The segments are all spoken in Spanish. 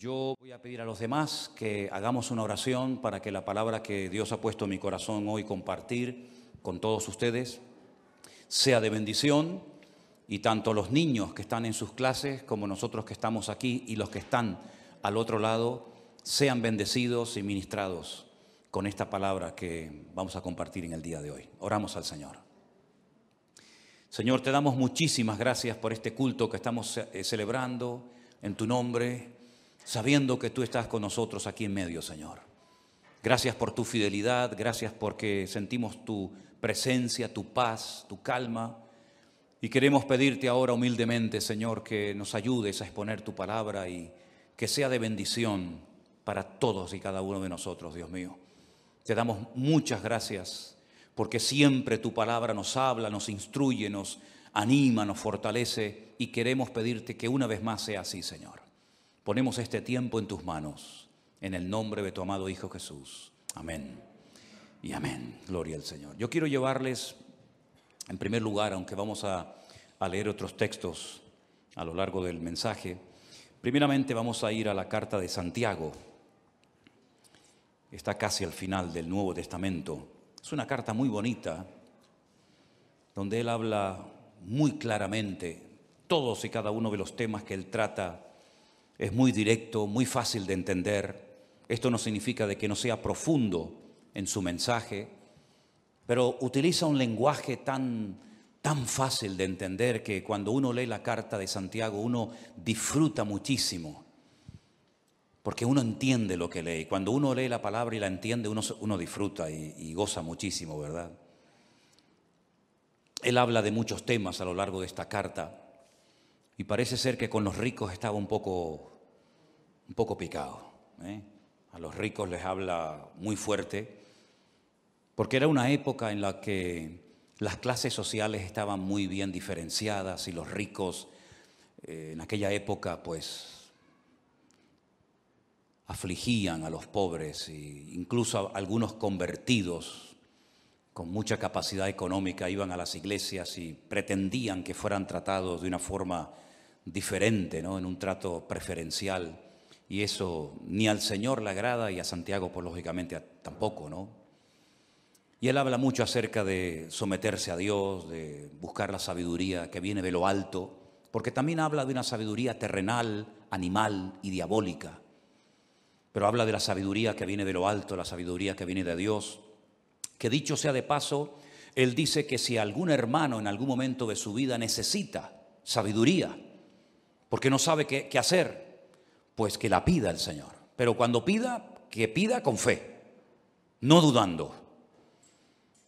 Yo voy a pedir a los demás que hagamos una oración para que la palabra que Dios ha puesto en mi corazón hoy compartir con todos ustedes sea de bendición, y tanto los niños que están en sus clases como nosotros que estamos aquí y los que están al otro lado sean bendecidos y ministrados con esta palabra que vamos a compartir en el día de hoy. Oramos al Señor. Señor, te damos muchísimas gracias por este culto que estamos celebrando en tu nombre, sabiendo que tú estás con nosotros aquí en medio, Señor. Gracias por tu fidelidad, gracias porque sentimos tu presencia, tu paz, tu calma. Y queremos pedirte ahora humildemente, Señor, que nos ayudes a exponer tu palabra y que sea de bendición para todos y cada uno de nosotros, Dios mío. Te damos muchas gracias porque siempre tu palabra nos habla, nos instruye, nos anima, nos fortalece, y queremos pedirte que una vez más sea así, Señor. Ponemos este tiempo en tus manos, en el nombre de tu amado Hijo Jesús. Amén y amén. Gloria al Señor. Yo quiero llevarles, en primer lugar, aunque vamos a leer otros textos a lo largo del mensaje, primeramente vamos a ir a la carta de Santiago. Está casi al final del Nuevo Testamento. Es una carta muy bonita, donde él habla muy claramente todos y cada uno de los temas que él trata. Es muy directo, muy fácil de entender. Esto no significa de que no sea profundo en su mensaje, pero utiliza un lenguaje tan fácil de entender que cuando uno lee la carta de Santiago uno disfruta muchísimo, porque uno entiende lo que lee. Cuando uno lee la palabra y la entiende, uno disfruta y goza muchísimo, ¿verdad? Él habla de muchos temas a lo largo de esta carta y parece ser que con los ricos estaba un poco picado, ¿eh? A los ricos les habla muy fuerte, porque era una época en la que las clases sociales estaban muy bien diferenciadas y los ricos en aquella época pues afligían a los pobres, e incluso algunos convertidos con mucha capacidad económica iban a las iglesias y pretendían que fueran tratados de una forma diferente, ¿no? En un trato preferencial, y eso ni al Señor le agrada y a Santiago pues lógicamente tampoco, ¿no? Y él habla mucho acerca de someterse a Dios, de buscar la sabiduría que viene de lo alto, porque también habla de una sabiduría terrenal, animal y diabólica. Pero habla de la sabiduría que viene de lo alto, la sabiduría que viene de Dios. Que dicho sea de paso, él dice que si algún hermano en algún momento de su vida necesita sabiduría, porque no sabe qué hacer, pues que la pida el Señor. Pero cuando pida, que pida con fe, no dudando.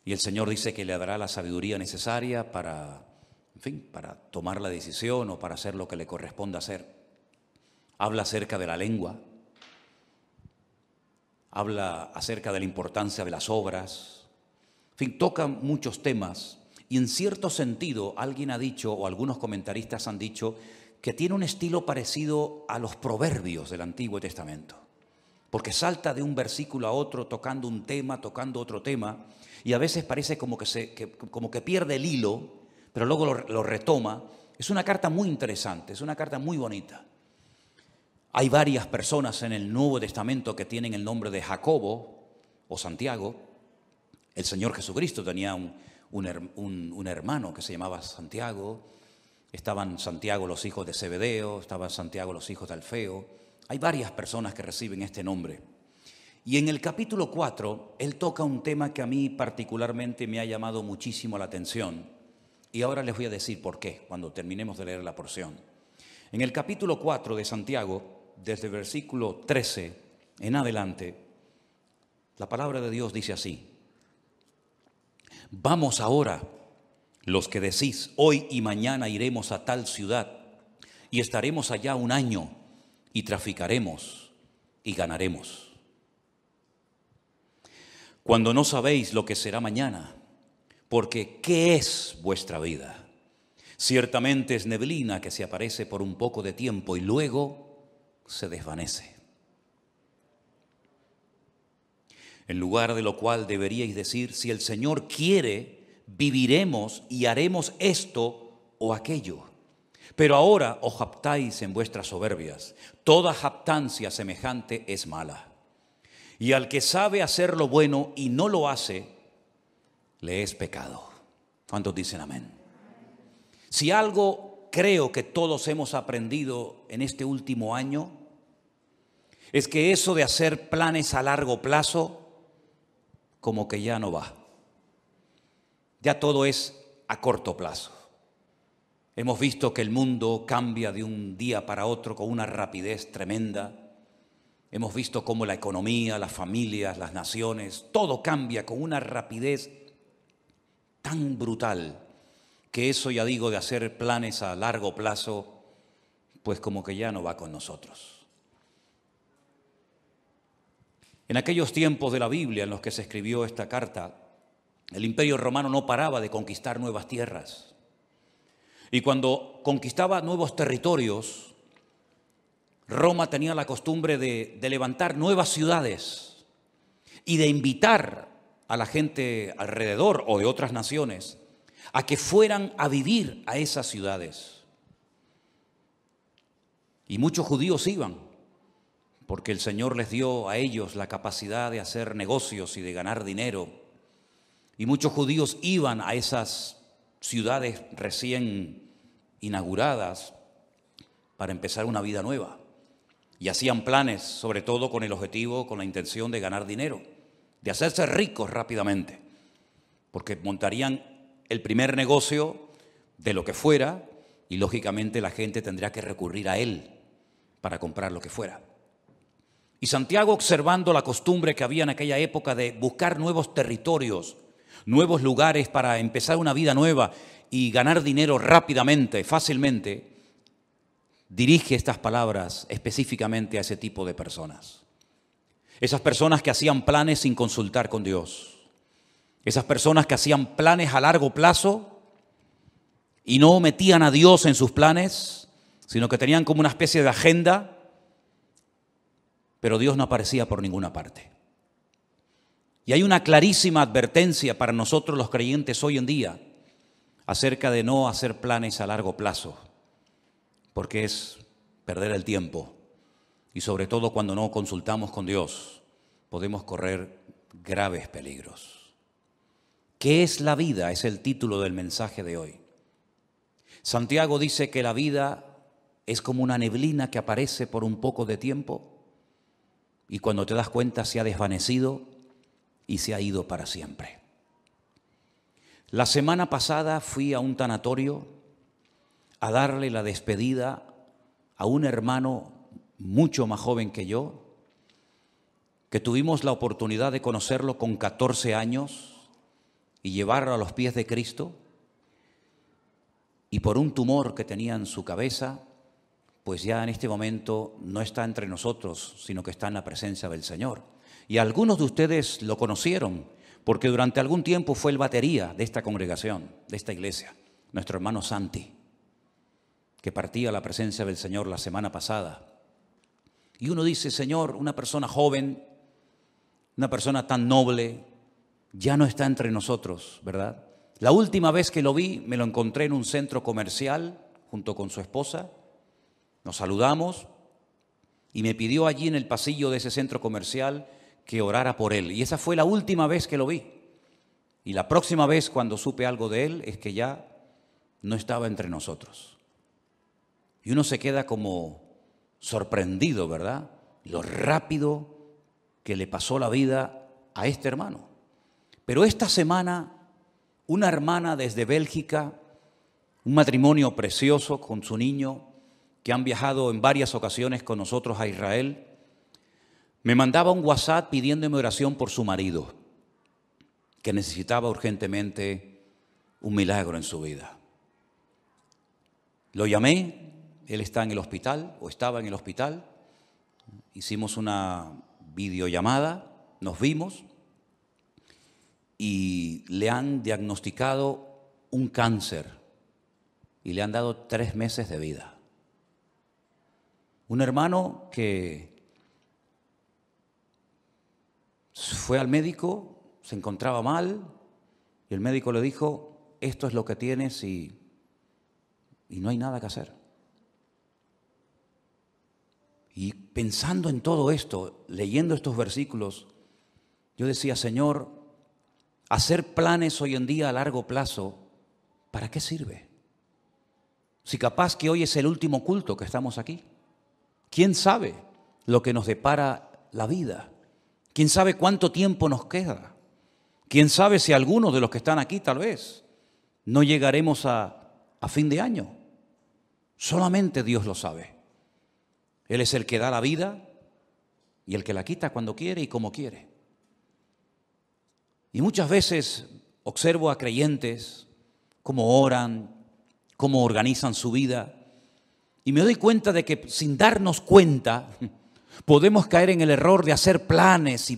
Y el Señor dice que le dará la sabiduría necesaria para tomar la decisión o para hacer lo que le corresponda hacer. Habla acerca de la lengua. Habla acerca de la importancia de las obras. Toca muchos temas. Y en cierto sentido, alguien ha dicho, o algunos comentaristas han dicho, que tiene un estilo parecido a los proverbios del Antiguo Testamento. Porque salta de un versículo a otro, tocando un tema, tocando otro tema, y a veces parece como que pierde el hilo, pero luego lo retoma. Es una carta muy interesante, es una carta muy bonita. Hay varias personas en el Nuevo Testamento que tienen el nombre de Jacobo o Santiago. El Señor Jesucristo tenía un hermano que se llamaba Santiago. Estaban Santiago los hijos de Zebedeo, estaban Santiago los hijos de Alfeo. Hay varias personas que reciben este nombre. Y en el capítulo 4, él toca un tema que a mí particularmente me ha llamado muchísimo la atención. Y ahora les voy a decir por qué, cuando terminemos de leer la porción. En el capítulo 4 de Santiago, desde el versículo 13 en adelante, la palabra de Dios dice así: vamos ahora, los que decís, hoy y mañana iremos a tal ciudad y estaremos allá un año y traficaremos y ganaremos. Cuando no sabéis lo que será mañana, porque ¿qué es vuestra vida? Ciertamente es neblina que se aparece por un poco de tiempo y luego se desvanece. En lugar de lo cual deberíais decir, si el Señor quiere, viviremos y haremos esto o aquello. Pero ahora os jactáis en vuestras soberbias. Toda jactancia semejante es mala. Y al que sabe hacer lo bueno y no lo hace, le es pecado. ¿Cuántos dicen amén? Si algo creo que todos hemos aprendido en este último año, es que eso de hacer planes a largo plazo, como que ya no va. Ya todo es a corto plazo. Hemos visto que el mundo cambia de un día para otro con una rapidez tremenda. Hemos visto cómo la economía, las familias, las naciones, todo cambia con una rapidez tan brutal que eso, ya digo, de hacer planes a largo plazo, pues como que ya no va con nosotros. En aquellos tiempos de la Biblia en los que se escribió esta carta, el Imperio Romano no paraba de conquistar nuevas tierras. Y cuando conquistaba nuevos territorios, Roma tenía la costumbre de levantar nuevas ciudades y de invitar a la gente alrededor o de otras naciones a que fueran a vivir a esas ciudades. Y muchos judíos iban, porque el Señor les dio a ellos la capacidad de hacer negocios y de ganar dinero. Y muchos judíos iban a esas ciudades recién inauguradas para empezar una vida nueva. Y hacían planes, sobre todo con el objetivo, con la intención de ganar dinero, de hacerse ricos rápidamente, porque montarían el primer negocio de lo que fuera y lógicamente la gente tendría que recurrir a él para comprar lo que fuera. Y Santiago, observando la costumbre que había en aquella época de buscar nuevos territorios, nuevos lugares para empezar una vida nueva y ganar dinero rápidamente, fácilmente, dirige estas palabras específicamente a ese tipo de personas. Esas personas que hacían planes sin consultar con Dios. Esas personas que hacían planes a largo plazo y no metían a Dios en sus planes, sino que tenían como una especie de agenda, pero Dios no aparecía por ninguna parte. Y hay una clarísima advertencia para nosotros los creyentes hoy en día acerca de no hacer planes a largo plazo, porque es perder el tiempo y sobre todo cuando no consultamos con Dios podemos correr graves peligros. ¿Qué es la vida? Es el título del mensaje de hoy. Santiago dice que la vida es como una neblina que aparece por un poco de tiempo y cuando te das cuenta se ha desvanecido y se ha ido para siempre. La semana pasada fui a un tanatorio a darle la despedida a un hermano mucho más joven que yo, que tuvimos la oportunidad de conocerlo con 14 años y llevarlo a los pies de Cristo, y por un tumor que tenía en su cabeza, pues ya en este momento no está entre nosotros, sino que está en la presencia del Señor. Y algunos de ustedes lo conocieron, porque durante algún tiempo fue el batería de esta congregación, de esta iglesia, nuestro hermano Santi, que partía a la presencia del Señor la semana pasada. Y uno dice, Señor, una persona joven, una persona tan noble, ya no está entre nosotros, ¿verdad? La última vez que lo vi, me lo encontré en un centro comercial junto con su esposa. Nos saludamos y me pidió allí en el pasillo de ese centro comercial que orara por él. Y esa fue la última vez que lo vi. Y la próxima vez cuando supe algo de él es que ya no estaba entre nosotros. Y uno se queda como sorprendido, ¿verdad? Lo rápido que le pasó la vida a este hermano. Pero esta semana, una hermana desde Bélgica, un matrimonio precioso con su niño, que han viajado en varias ocasiones con nosotros a Israel, me mandaba un WhatsApp pidiéndome oración por su marido, que necesitaba urgentemente un milagro en su vida. Lo llamé, él está en el hospital, o estaba en el hospital, hicimos una videollamada, nos vimos y le han diagnosticado un cáncer y le han dado 3 meses de vida. Un hermano que fue al médico, se encontraba mal y el médico le dijo, esto es lo que tienes y y no hay nada que hacer. Y pensando en todo esto, leyendo estos versículos, yo decía, Señor, hacer planes hoy en día a largo plazo, ¿para qué sirve? Si capaz que hoy es el último culto que estamos aquí. ¿Quién sabe lo que nos depara la vida? ¿Quién sabe cuánto tiempo nos queda? ¿Quién sabe si algunos de los que están aquí tal vez no llegaremos a fin de año? Solamente Dios lo sabe. Él es el que da la vida y el que la quita cuando quiere y como quiere. Y muchas veces observo a creyentes cómo oran, cómo organizan su vida, y me doy cuenta de que sin darnos cuenta podemos caer en el error de hacer planes y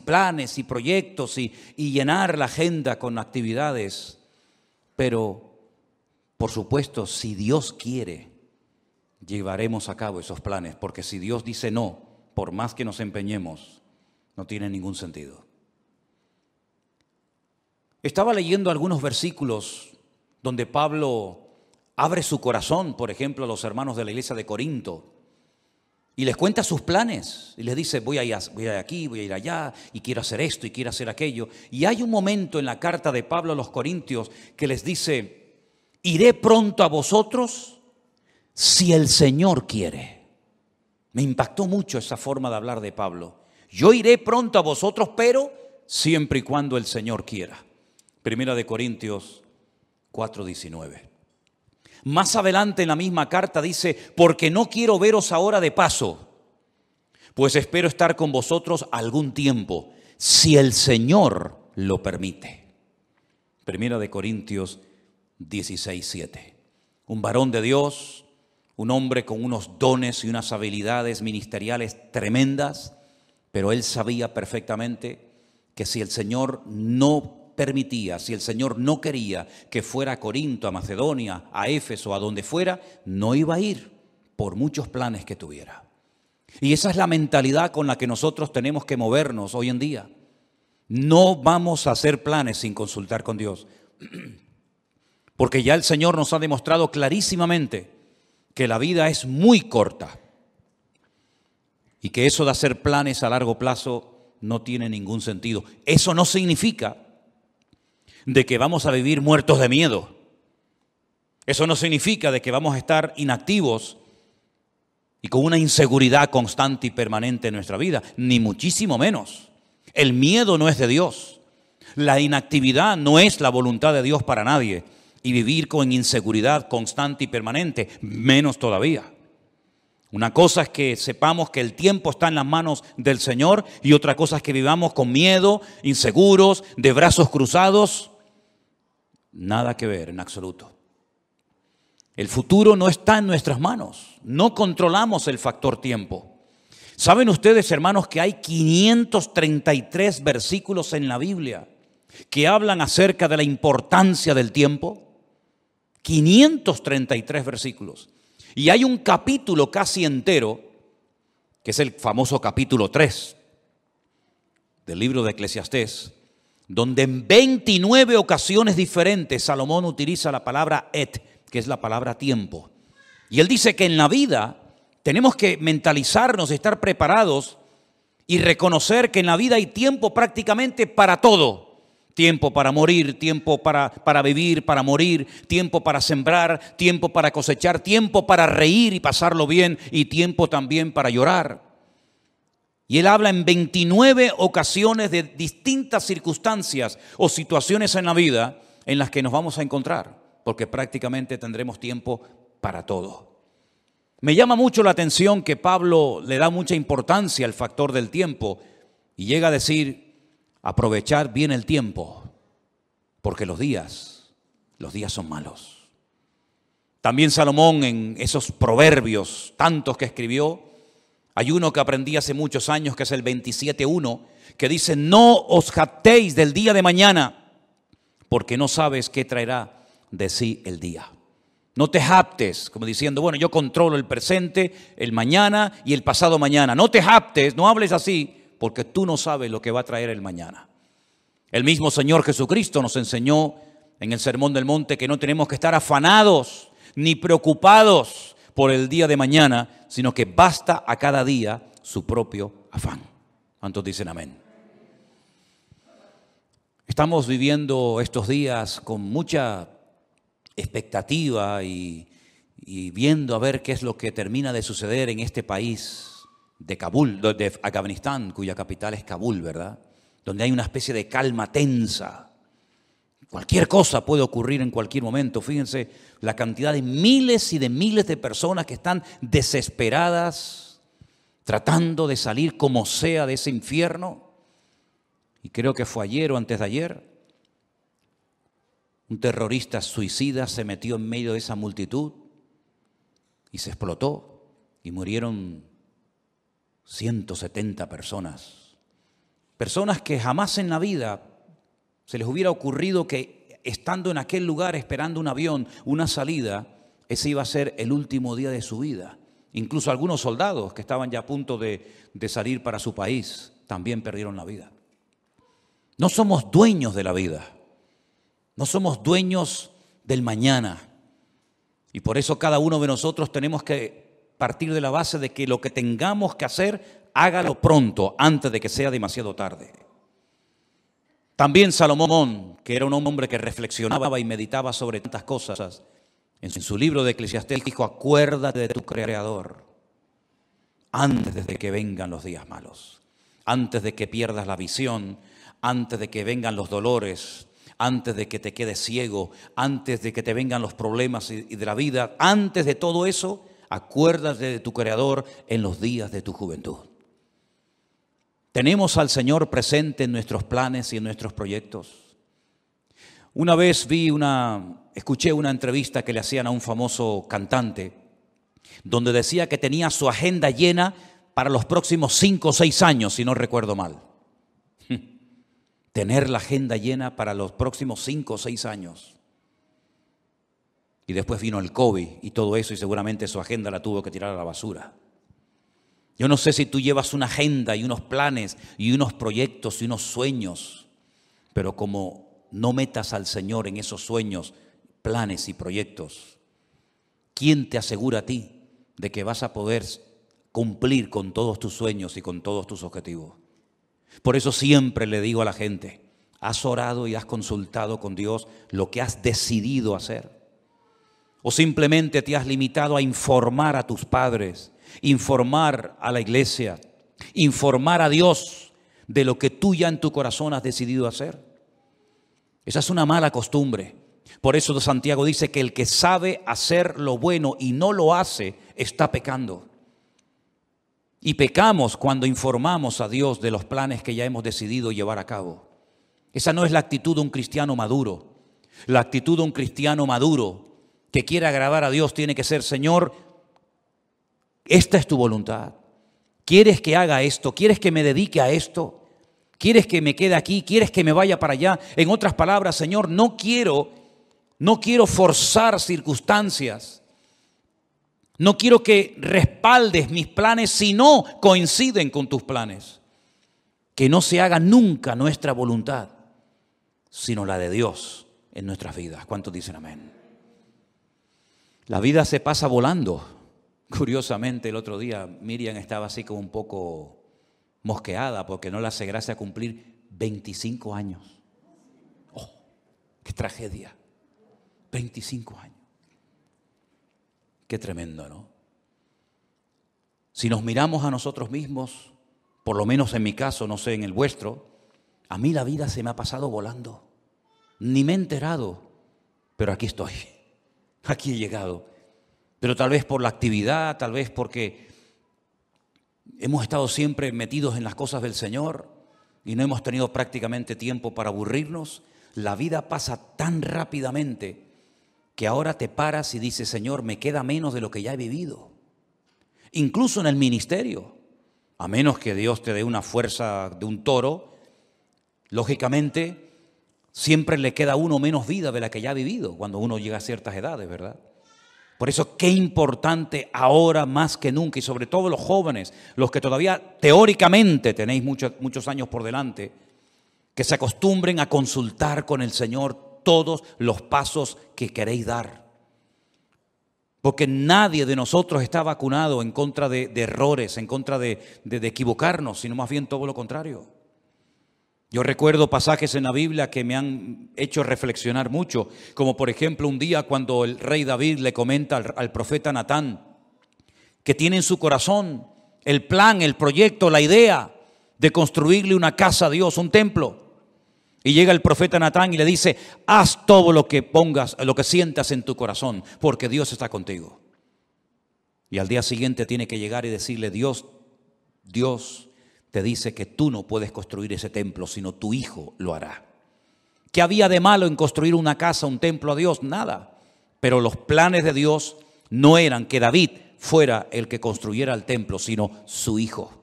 proyectos y llenar la agenda con actividades. Pero, por supuesto, si Dios quiere, llevaremos a cabo esos planes, porque si Dios dice no, por más que nos empeñemos, no tiene ningún sentido. Estaba leyendo algunos versículos donde Pablo abre su corazón, por ejemplo, a los hermanos de la iglesia de Corinto, y les cuenta sus planes, y les dice, voy a ir aquí, voy a ir allá, y quiero hacer esto, y quiero hacer aquello. Y hay un momento en la carta de Pablo a los Corintios que les dice, iré pronto a vosotros si el Señor quiere. Me impactó mucho esa forma de hablar de Pablo. Yo iré pronto a vosotros, pero siempre y cuando el Señor quiera. Primera de Corintios 4:19. Más adelante en la misma carta dice, porque no quiero veros ahora de paso, pues espero estar con vosotros algún tiempo, si el Señor lo permite. Primera de Corintios 16:7. Un varón de Dios, un hombre con unos dones y unas habilidades ministeriales tremendas, pero él sabía perfectamente que si el Señor no permitía, si el Señor no quería que fuera a Corinto, a Macedonia, a Éfeso, a donde fuera, no iba a ir por muchos planes que tuviera. Y esa es la mentalidad con la que nosotros tenemos que movernos hoy en día. No vamos a hacer planes sin consultar con Dios, porque ya el Señor nos ha demostrado clarísimamente que la vida es muy corta y que eso de hacer planes a largo plazo no tiene ningún sentido. Eso no significa de que vamos a vivir muertos de miedo. Eso no significa de que vamos a estar inactivos y con una inseguridad constante y permanente en nuestra vida, ni muchísimo menos. El miedo no es de Dios. La inactividad no es la voluntad de Dios para nadie. Y vivir con inseguridad constante y permanente, menos todavía. Una cosa es que sepamos que el tiempo está en las manos del Señor y otra cosa es que vivamos con miedo, inseguros, de brazos cruzados. Nada que ver en absoluto. El futuro no está en nuestras manos. No controlamos el factor tiempo. ¿Saben ustedes, hermanos, que hay 533 versículos en la Biblia que hablan acerca de la importancia del tiempo? 533 versículos. Y hay un capítulo casi entero, que es el famoso capítulo 3 del libro de Eclesiastés, donde en 29 ocasiones diferentes Salomón utiliza la palabra et, que es la palabra tiempo. Y él dice que en la vida tenemos que mentalizarnos, estar preparados y reconocer que en la vida hay tiempo prácticamente para todo. Tiempo para morir, tiempo para vivir, para morir, tiempo para sembrar, tiempo para cosechar, tiempo para reír y pasarlo bien y tiempo también para llorar. Y él habla en 29 ocasiones de distintas circunstancias o situaciones en la vida en las que nos vamos a encontrar, porque prácticamente tendremos tiempo para todo. Me llama mucho la atención que Pablo le da mucha importancia al factor del tiempo y llega a decir, aprovechar bien el tiempo, porque los días son malos. También Salomón en esos proverbios, tantos que escribió, hay uno que aprendí hace muchos años que es el 27:1, que dice, no os jactéis del día de mañana, porque no sabes qué traerá de sí el día. No te jactes, como diciendo, bueno, yo controlo el presente, el mañana y el pasado mañana. No te jactes, no hables así, porque tú no sabes lo que va a traer el mañana. El mismo Señor Jesucristo nos enseñó en el Sermón del Monte que no tenemos que estar afanados ni preocupados por el día de mañana, sino que basta a cada día su propio afán. ¿Cuántos dicen amén? Estamos viviendo estos días con mucha expectativa y viendo a ver qué es lo que termina de suceder en este país de Kabul, de Afganistán, cuya capital es Kabul, ¿verdad? Donde hay una especie de calma tensa. Cualquier cosa puede ocurrir en cualquier momento. Fíjense la cantidad de miles y de miles de personas que están desesperadas, tratando de salir como sea de ese infierno. Y creo que fue ayer o antes de ayer, un terrorista suicida se metió en medio de esa multitud y se explotó y murieron 170 personas. Personas que jamás en la vida se les hubiera ocurrido que estando en aquel lugar esperando un avión, una salida, ese iba a ser el último día de su vida. Incluso algunos soldados que estaban ya a punto de salir para su país también perdieron la vida. No somos dueños de la vida. No somos dueños del mañana. Y por eso cada uno de nosotros tenemos que partir de la base de que lo que tengamos que hacer, hágalo pronto, antes de que sea demasiado tarde. También Salomón, que era un hombre que reflexionaba y meditaba sobre tantas cosas, en su libro de Eclesiastés dijo: acuérdate de tu Creador antes de que vengan los días malos, antes de que pierdas la visión, antes de que vengan los dolores, antes de que te quedes ciego, antes de que te vengan los problemas y de la vida, antes de todo eso, acuérdate de tu Creador en los días de tu juventud. Tenemos al Señor presente en nuestros planes y en nuestros proyectos. Una vez escuché una entrevista que le hacían a un famoso cantante, donde decía que tenía su agenda llena para los próximos 5 o 6 años, si no recuerdo mal. Tener la agenda llena para los próximos 5 o 6 años. Y después vino el COVID y todo eso, y seguramente su agenda la tuvo que tirar a la basura. Yo no sé si tú llevas una agenda y unos planes y unos proyectos y unos sueños, pero como no metas al Señor en esos sueños, planes y proyectos, ¿quién te asegura a ti de que vas a poder cumplir con todos tus sueños y con todos tus objetivos? Por eso siempre le digo a la gente: ¿has orado y has consultado con Dios lo que has decidido hacer? ¿O simplemente te has limitado a informar a tus padres, informar a la iglesia, informar a Dios de lo que tú ya en tu corazón has decidido hacer? Esa es una mala costumbre. Por eso Santiago dice que el que sabe hacer lo bueno y no lo hace, está pecando. Y pecamos cuando informamos a Dios de los planes que ya hemos decidido llevar a cabo. Esa no es la actitud de un cristiano maduro. La actitud de un cristiano maduro que quiere agradar a Dios tiene que ser: Señor, esta es tu voluntad. ¿Quieres que haga esto? ¿Quieres que me dedique a esto? ¿Quieres que me quede aquí? ¿Quieres que me vaya para allá? En otras palabras, Señor, no quiero forzar circunstancias. No quiero que respaldes mis planes si no coinciden con tus planes. Que no se haga nunca nuestra voluntad, sino la de Dios en nuestras vidas. ¿Cuántos dicen amén? La vida se pasa volando. Curiosamente, el otro día Miriam estaba así como un poco mosqueada porque no le hace gracia cumplir 25 años. ¡Oh, qué tragedia! 25 años. Qué tremendo, ¿no? Si nos miramos a nosotros mismos, por lo menos en mi caso, no sé, en el vuestro, a mí la vida se me ha pasado volando. Ni me he enterado, pero aquí estoy, aquí he llegado. Pero tal vez por la actividad, tal vez porque hemos estado siempre metidos en las cosas del Señor y no hemos tenido prácticamente tiempo para aburrirnos. La vida pasa tan rápidamente que ahora te paras y dices: Señor, me queda menos de lo que ya he vivido. Incluso en el ministerio, a menos que Dios te dé una fuerza de un toro, lógicamente siempre le queda a uno menos vida de la que ya ha vivido cuando uno llega a ciertas edades, ¿verdad? Por eso qué importante ahora más que nunca, y sobre todo los jóvenes, los que todavía teóricamente tenéis muchos años por delante, que se acostumbren a consultar con el Señor todos los pasos que queréis dar. Porque nadie de nosotros está vacunado en contra de errores, en contra de equivocarnos, sino más bien todo lo contrario. Yo recuerdo pasajes en la Biblia que me han hecho reflexionar mucho, como por ejemplo un día cuando el rey David le comenta al profeta Natán que tiene en su corazón el plan, el proyecto, la idea de construirle una casa a Dios, un templo. Y llega el profeta Natán y le dice: haz todo lo que pongas, lo que sientas en tu corazón, porque Dios está contigo. Y al día siguiente tiene que llegar y decirle: Dios te dice que tú no puedes construir ese templo, sino tu hijo lo hará. ¿Qué había de malo en construir una casa, un templo a Dios? Nada. Pero los planes de Dios no eran que David fuera el que construyera el templo, sino su hijo.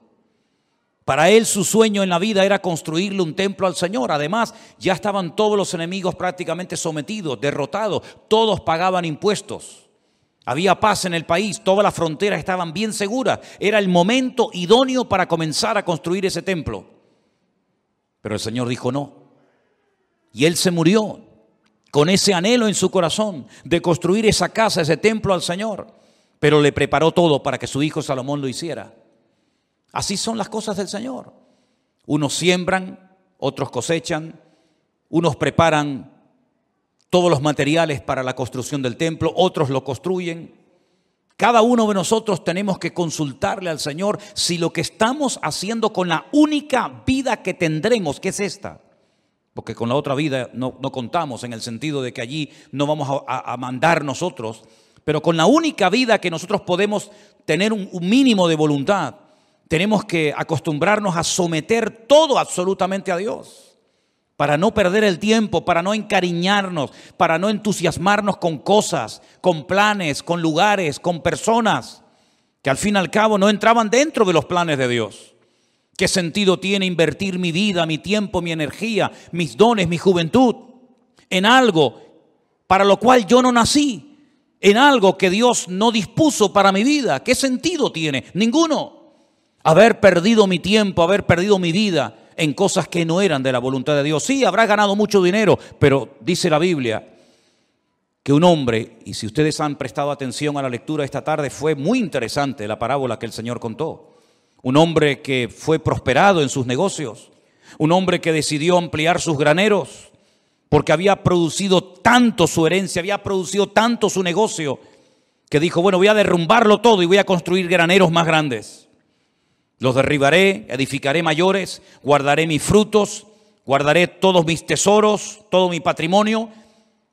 Para él su sueño en la vida era construirle un templo al Señor. Además, ya estaban todos los enemigos prácticamente sometidos, derrotados. Todos pagaban impuestos. Había paz en el país, todas las fronteras estaban bien seguras. Era el momento idóneo para comenzar a construir ese templo. Pero el Señor dijo no. Y él se murió con ese anhelo en su corazón de construir esa casa, ese templo al Señor. Pero le preparó todo para que su hijo Salomón lo hiciera. Así son las cosas del Señor. Unos siembran, otros cosechan, unos preparan todos los materiales para la construcción del templo, otros lo construyen. Cada uno de nosotros tenemos que consultarle al Señor si lo que estamos haciendo con la única vida que tendremos, que es esta, porque con la otra vida no contamos, en el sentido de que allí no vamos a mandar nosotros, pero con la única vida que nosotros podemos tener un mínimo de voluntad, tenemos que acostumbrarnos a someter todo absolutamente a Dios, para no perder el tiempo, para no encariñarnos, para no entusiasmarnos con cosas, con planes, con lugares, con personas que al fin y al cabo no entraban dentro de los planes de Dios. ¿Qué sentido tiene invertir mi vida, mi tiempo, mi energía, mis dones, mi juventud en algo para lo cual yo no nací, en algo que Dios no dispuso para mi vida? ¿Qué sentido tiene? Ninguno. Haber perdido mi tiempo, haber perdido mi vida en cosas que no eran de la voluntad de Dios. Sí, habrás ganado mucho dinero, pero dice la Biblia que un hombre, y si ustedes han prestado atención a la lectura esta tarde, fue muy interesante la parábola que el Señor contó. Un hombre que fue prosperado en sus negocios, un hombre que decidió ampliar sus graneros, porque había producido tanto su herencia, había producido tanto su negocio, que dijo: bueno, voy a derrumbarlo todo y voy a construir graneros más grandes. Los derribaré, edificaré mayores, guardaré mis frutos, guardaré todos mis tesoros, todo mi patrimonio.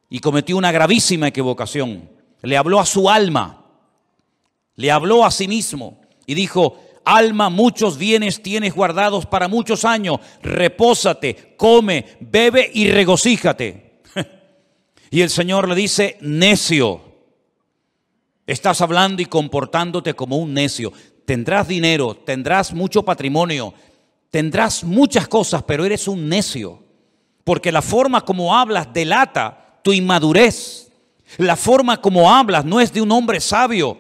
Y cometió una gravísima equivocación. Le habló a su alma, le habló a sí mismo y dijo: alma, muchos bienes tienes guardados para muchos años, repósate, come, bebe y regocíjate. Y el Señor le dice: necio, estás hablando y comportándote como un necio. Tendrás dinero, tendrás mucho patrimonio, tendrás muchas cosas, pero eres un necio. Porque la forma como hablas delata tu inmadurez. La forma como hablas no es de un hombre sabio.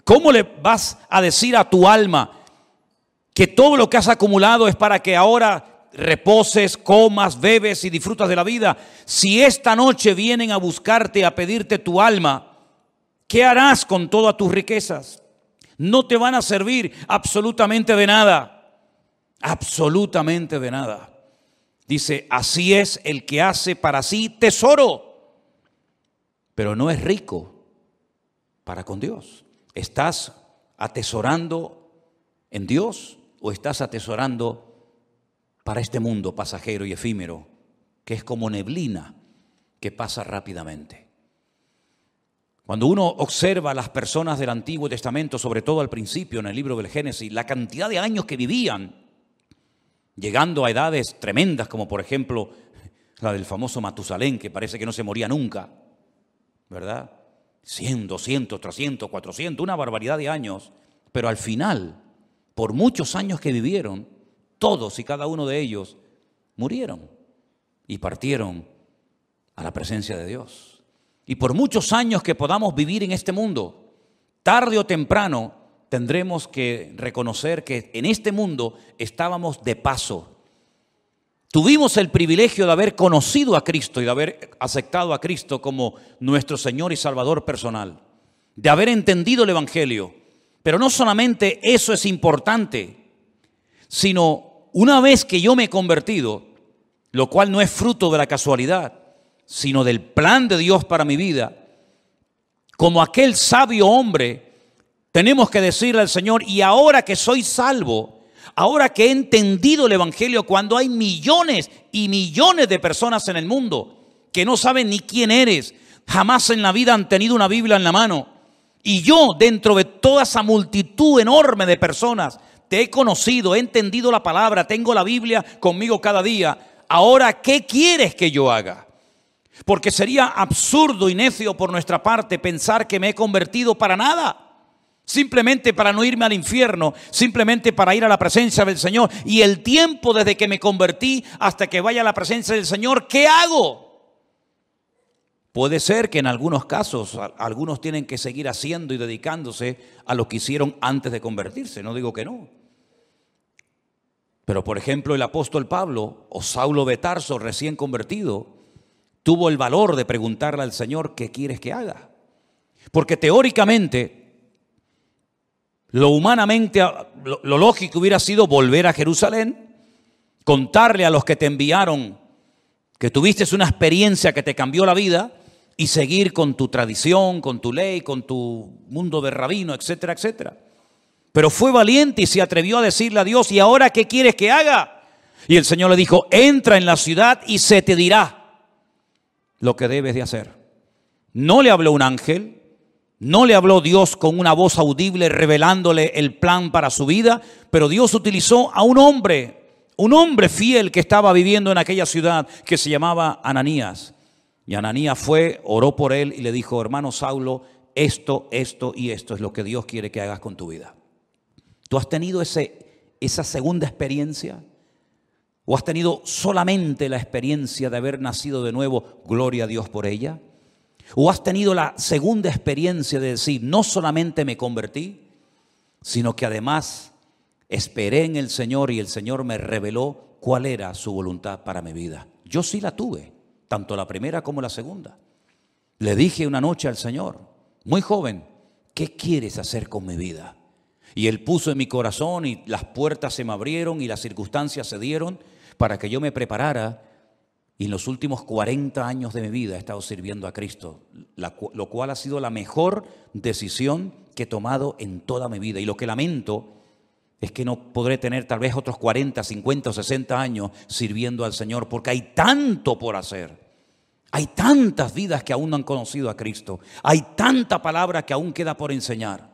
¿Cómo le vas a decir a tu alma que todo lo que has acumulado es para que ahora reposes, comas, bebes y disfrutas de la vida? Si esta noche vienen a buscarte, a pedirte tu alma, ¿qué harás con todas tus riquezas? No te van a servir absolutamente de nada. Absolutamente de nada. Dice: así es el que hace para sí tesoro, pero no es rico para con Dios. ¿Estás atesorando en Dios o estás atesorando para este mundo pasajero y efímero, que es como neblina que pasa rápidamente? Cuando uno observa a las personas del Antiguo Testamento, sobre todo al principio en el libro del Génesis, la cantidad de años que vivían, llegando a edades tremendas, como por ejemplo la del famoso Matusalén, que parece que no se moría nunca, ¿verdad? 100, 200, 300, 400, una barbaridad de años. Pero al final, por muchos años que vivieron, todos y cada uno de ellos murieron y partieron a la presencia de Dios. Y por muchos años que podamos vivir en este mundo, tarde o temprano tendremos que reconocer que en este mundo estábamos de paso. Tuvimos el privilegio de haber conocido a Cristo y de haber aceptado a Cristo como nuestro Señor y Salvador personal. de haber entendido el Evangelio. Pero no solamente eso es importante, sino una vez que yo me he convertido, lo cual no es fruto de la casualidad, sino del plan de Dios para mi vida, como aquel sabio hombre, tenemos que decirle al Señor, y ahora que soy salvo, ahora que he entendido el Evangelio, cuando hay millones y millones de personas en el mundo que no saben ni quién eres, jamás en la vida han tenido una Biblia en la mano, y yo dentro de toda esa multitud enorme de personas te he conocido, he entendido la palabra, tengo la Biblia conmigo cada día, ahora ¿qué quieres que yo haga? Porque sería absurdo y necio por nuestra parte pensar que me he convertido para nada, simplemente para no irme al infierno, simplemente para ir a la presencia del Señor. Y el tiempo desde que me convertí hasta que vaya a la presencia del Señor, ¿qué hago? Puede ser que en algunos casos algunos tienen que seguir haciendo y dedicándose a lo que hicieron antes de convertirse, no digo que no. Pero por ejemplo el apóstol Pablo o Saulo de Tarso, recién convertido, tuvo el valor de preguntarle al Señor, ¿qué quieres que haga? Porque teóricamente, lo humanamente, lo lógico hubiera sido volver a Jerusalén, contarle a los que te enviaron que tuviste una experiencia que te cambió la vida y seguir con tu tradición, con tu ley, con tu mundo de rabino, etcétera, etcétera. Pero fue valiente y se atrevió a decirle a Dios, ¿y ahora qué quieres que haga? Y el Señor le dijo, entra en la ciudad y se te dirá lo que debes de hacer. No le habló un ángel, no le habló Dios con una voz audible revelándole el plan para su vida, pero Dios utilizó a un hombre fiel que estaba viviendo en aquella ciudad que se llamaba Ananías. Y Ananías fue, oró por él y le dijo, hermano Saulo, esto y esto es lo que Dios quiere que hagas con tu vida. ¿Tú has tenido esa segunda experiencia? ¿O has tenido solamente la experiencia de haber nacido de nuevo, gloria a Dios por ella? ¿O has tenido la segunda experiencia de decir, no solamente me convertí, sino que además esperé en el Señor y el Señor me reveló cuál era su voluntad para mi vida? Yo sí la tuve, tanto la primera como la segunda. Le dije una noche al Señor, muy joven, ¿qué quieres hacer con mi vida? Y Él puso en mi corazón y las puertas se me abrieron y las circunstancias se dieron para que yo me preparara, y en los últimos 40 años de mi vida he estado sirviendo a Cristo, lo cual ha sido la mejor decisión que he tomado en toda mi vida. Y lo que lamento es que no podré tener tal vez otros 40, 50 o 60 años sirviendo al Señor, porque hay tanto por hacer. Hay tantas vidas que aún no han conocido a Cristo. Hay tanta palabra que aún queda por enseñar.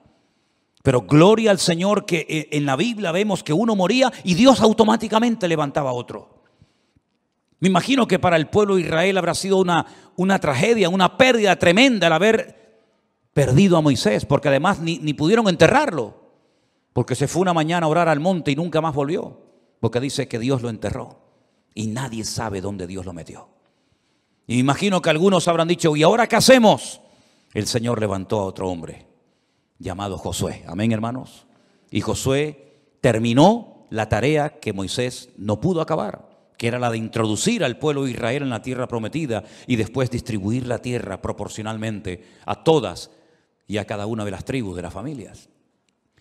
Pero gloria al Señor que en la Biblia vemos que uno moría y Dios automáticamente levantaba a otro. Me imagino que para el pueblo de Israel habrá sido una tragedia, una pérdida tremenda el haber perdido a Moisés, porque además ni pudieron enterrarlo, porque se fue una mañana a orar al monte y nunca más volvió, porque dice que Dios lo enterró y nadie sabe dónde Dios lo metió. Y me imagino que algunos habrán dicho, ¿y ahora qué hacemos? El Señor levantó a otro hombre llamado Josué. Amén, hermanos. Y Josué terminó la tarea que Moisés no pudo acabar, que era la de introducir al pueblo de Israel en la tierra prometida y después distribuir la tierra proporcionalmente a todas y a cada una de las tribus de las familias.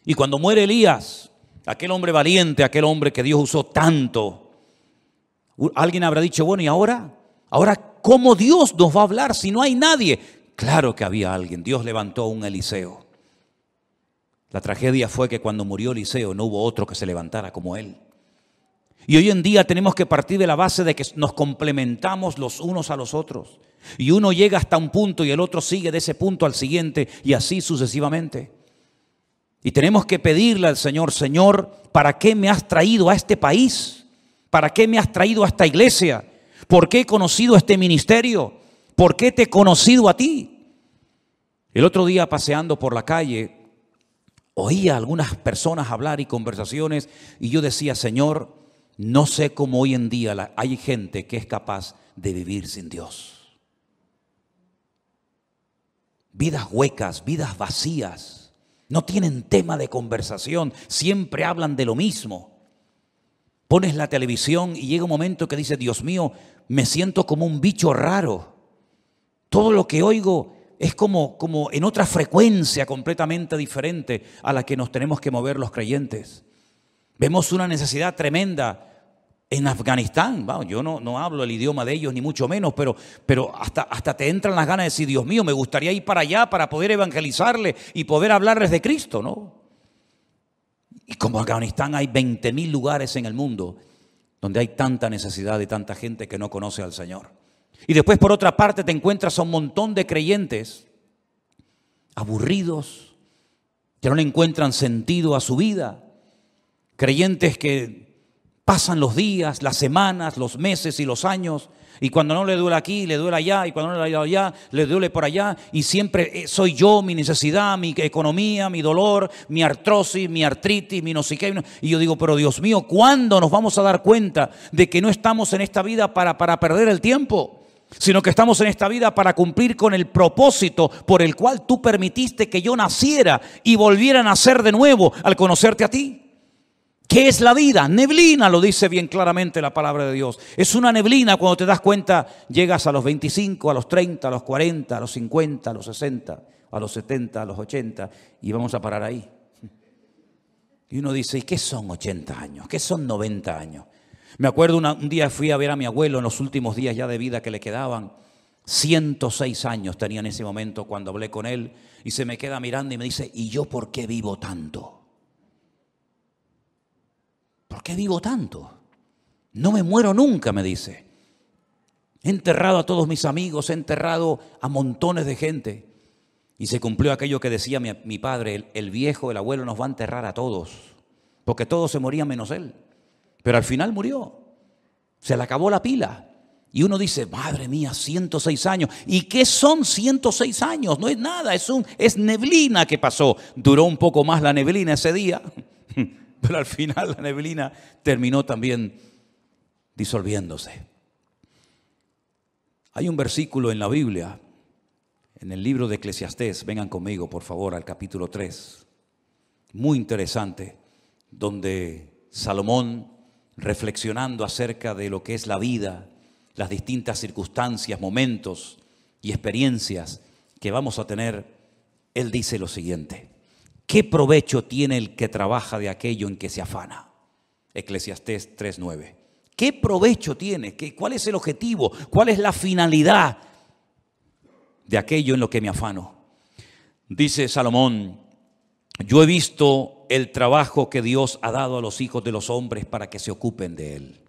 Y cuando muere Elías, aquel hombre valiente, aquel hombre que Dios usó tanto, alguien habrá dicho, bueno, ¿y ahora? ¿Ahora cómo Dios nos va a hablar si no hay nadie? Claro que había alguien. Dios levantó a un Eliseo. La tragedia fue que cuando murió Eliseo no hubo otro que se levantara como él. Y hoy en día tenemos que partir de la base de que nos complementamos los unos a los otros. Y uno llega hasta un punto y el otro sigue de ese punto al siguiente y así sucesivamente. Y tenemos que pedirle al Señor, Señor, ¿para qué me has traído a este país? ¿Para qué me has traído a esta iglesia? ¿Por qué he conocido este ministerio? ¿Por qué te he conocido a ti? El otro día paseando por la calle, oía a algunas personas hablar y conversaciones y yo decía, Señor, no sé cómo hoy en día hay gente que es capaz de vivir sin Dios. Vidas huecas, vidas vacías, no tienen tema de conversación, siempre hablan de lo mismo. Pones la televisión y llega un momento que dices, Dios mío, me siento como un bicho raro. Todo lo que oigo es como en otra frecuencia completamente diferente a la que nos tenemos que mover los creyentes. Vemos una necesidad tremenda en Afganistán. Bueno, yo no hablo el idioma de ellos, ni mucho menos, pero hasta te entran las ganas de decir, Dios mío, me gustaría ir para allá para poder evangelizarles y poder hablarles de Cristo, ¿no? Y como Afganistán hay 20.000 lugares en el mundo donde hay tanta necesidad de tanta gente que no conoce al Señor. Y después, por otra parte, te encuentras a un montón de creyentes aburridos, que no le encuentran sentido a su vida. Creyentes que pasan los días, las semanas, los meses y los años, y cuando no le duele aquí, le duele allá, y cuando no le duele allá, le duele por allá, y siempre soy yo, mi necesidad, mi economía, mi dolor, mi artrosis, mi artritis, mi no sé qué. Y yo digo, pero Dios mío, ¿cuándo nos vamos a dar cuenta de que no estamos en esta vida para perder el tiempo? Sino que estamos en esta vida para cumplir con el propósito por el cual tú permitiste que yo naciera y volviera a nacer de nuevo al conocerte a ti. ¿Qué es la vida? Neblina, lo dice bien claramente la palabra de Dios. Es una neblina. Cuando te das cuenta, llegas a los 25, a los 30, a los 40, a los 50, a los 60, a los 70, a los 80 y vamos a parar ahí. Y uno dice, ¿y qué son 80 años? ¿Qué son 90 años? Me acuerdo un día fui a ver a mi abuelo en los últimos días ya de vida que le quedaban. 106 años tenía en ese momento cuando hablé con él y se me queda mirando y me dice, ¿y yo por qué vivo tanto? ¿Por qué vivo tanto? No me muero nunca, me dice. He enterrado a todos mis amigos, he enterrado a montones de gente. Y se cumplió aquello que decía mi padre, el viejo, el abuelo nos va a enterrar a todos. Porque todos se morían menos él. Pero al final murió. Se le acabó la pila. Y uno dice, madre mía, 106 años. ¿Y qué son 106 años? No es nada, es neblina que pasó. Duró un poco más la neblina ese día. Pero al final la neblina terminó también disolviéndose. Hay un versículo en la Biblia, en el libro de Eclesiastés, vengan conmigo por favor al capítulo 3, muy interesante, donde Salomón, reflexionando acerca de lo que es la vida, las distintas circunstancias, momentos y experiencias que vamos a tener, él dice lo siguiente: ¿qué provecho tiene el que trabaja de aquello en que se afana? Eclesiastés 3:9. ¿Qué provecho tiene? ¿Cuál es el objetivo? ¿Cuál es la finalidad de aquello en lo que me afano? Dice Salomón, yo he visto el trabajo que Dios ha dado a los hijos de los hombres para que se ocupen de él.